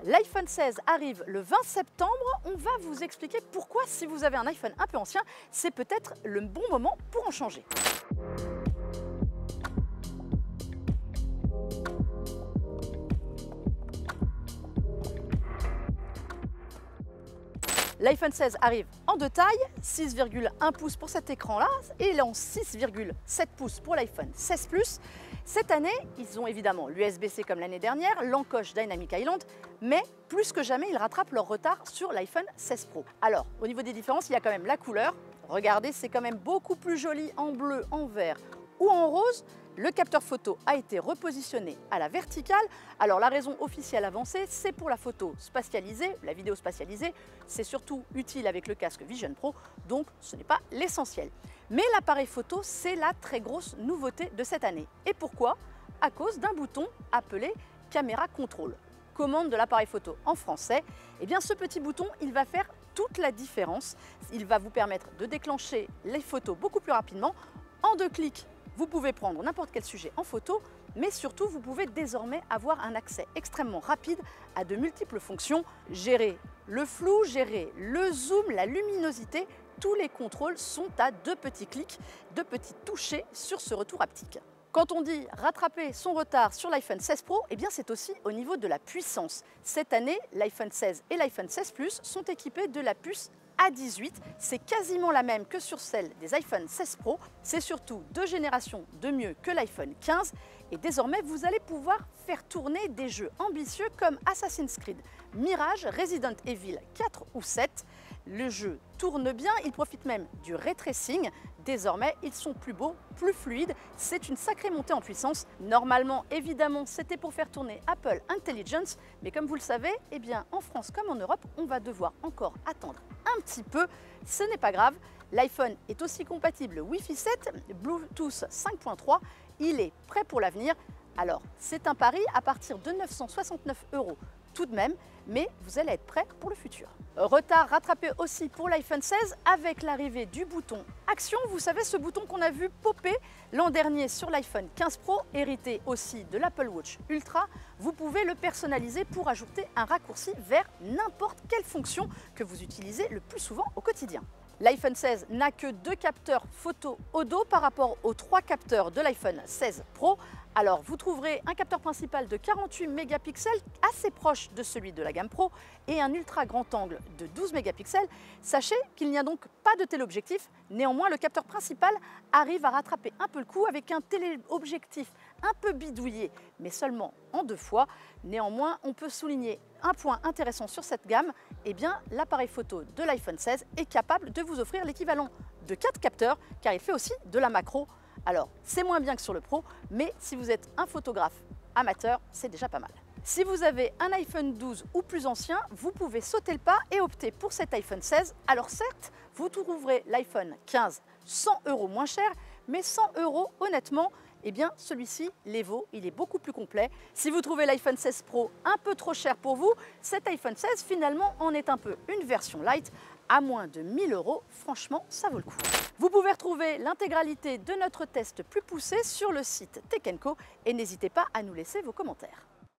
L'iPhone 16 arrive le 20 septembre. On va vous expliquer pourquoi, si vous avez un iPhone un peu ancien, c'est peut-être le bon moment pour en changer. L'iPhone 16 arrive en deux tailles, 6,1 pouces pour cet écran-là et en 6,7 pouces pour l'iPhone 16 Plus. Cette année, ils ont évidemment l'USB-C comme l'année dernière, l'encoche Dynamic Island, mais plus que jamais, ils rattrapent leur retard sur l'iPhone 16 Pro. Alors, au niveau des différences, il y a quand même la couleur. Regardez, c'est quand même beaucoup plus joli en bleu, en vert ou en rose. Le capteur photo a été repositionné à la verticale. Alors la raison officielle avancée, c'est pour la photo spatialisée, la vidéo spatialisée. C'est surtout utile avec le casque Vision Pro, donc ce n'est pas l'essentiel. Mais l'appareil photo, c'est la très grosse nouveauté de cette année. Et pourquoi? À cause d'un bouton appelé Caméra Control. Commande de l'appareil photo en français. Eh bien ce petit bouton, il va faire toute la différence. Il va vous permettre de déclencher les photos beaucoup plus rapidement. En 2 clics, vous pouvez prendre n'importe quel sujet en photo, mais surtout, vous pouvez désormais avoir un accès extrêmement rapide à de multiples fonctions. Gérer le flou, gérer le zoom, la luminosité, tous les contrôles sont à 2 petits clics, 2 petits touchés sur ce retour haptique. Quand on dit rattraper son retard sur l'iPhone 16 Pro, eh bien c'est aussi au niveau de la puissance. Cette année, l'iPhone 16 et l'iPhone 16 Plus sont équipés de la puce A18, c'est quasiment la même que sur celle des iPhone 16 Pro. C'est surtout 2 générations de mieux que l'iPhone 15 et désormais vous allez pouvoir faire tourner des jeux ambitieux comme Assassin's Creed, Mirage, Resident Evil 4 ou 7. Le jeu tourne bien, il profite même du ray tracing. Désormais, ils sont plus beaux, plus fluides. C'est une sacrée montée en puissance. Normalement, évidemment, c'était pour faire tourner Apple Intelligence. Mais comme vous le savez, eh bien, en France comme en Europe, on va devoir encore attendre un petit peu. Ce n'est pas grave. L'iPhone est aussi compatible Wi-Fi 7, Bluetooth 5.3. Il est prêt pour l'avenir. Alors, c'est un pari à partir de 969 € tout de même, mais vous allez être prêt pour le futur. Retard rattrapé aussi pour l'iPhone 16 avec l'arrivée du bouton Action. Vous savez, ce bouton qu'on a vu popper l'an dernier sur l'iPhone 15 Pro, hérité aussi de l'Apple Watch Ultra. Vous pouvez le personnaliser pour ajouter un raccourci vers n'importe quelle fonction que vous utilisez le plus souvent au quotidien. L'iPhone 16 n'a que 2 capteurs photo au dos par rapport aux 3 capteurs de l'iPhone 16 Pro. Alors vous trouverez un capteur principal de 48 mégapixels assez proche de celui de la gamme Pro et un ultra grand angle de 12 mégapixels. Sachez qu'il n'y a donc pas de téléobjectif. Néanmoins, le capteur principal arrive à rattraper un peu le coup avec un téléobjectif un peu bidouillé, mais seulement en 2 fois. Néanmoins, on peut souligner un point intéressant sur cette gamme, eh bien l'appareil photo de l'iPhone 16 est capable de vous offrir l'équivalent de 4 capteurs car il fait aussi de la macro. Alors, c'est moins bien que sur le Pro, mais si vous êtes un photographe amateur, c'est déjà pas mal. Si vous avez un iPhone 12 ou plus ancien, vous pouvez sauter le pas et opter pour cet iPhone 16. Alors certes, vous trouverez l'iPhone 15 100 € moins cher, mais 100 € honnêtement, eh bien celui-ci les vaut, il est beaucoup plus complet. Si vous trouvez l'iPhone 16 Pro un peu trop cher pour vous, cet iPhone 16 finalement en est un peu une version light. À moins de 1 000 €, franchement, ça vaut le coup. Vous pouvez retrouver l'intégralité de notre test plus poussé sur le site Tech & Co et n'hésitez pas à nous laisser vos commentaires.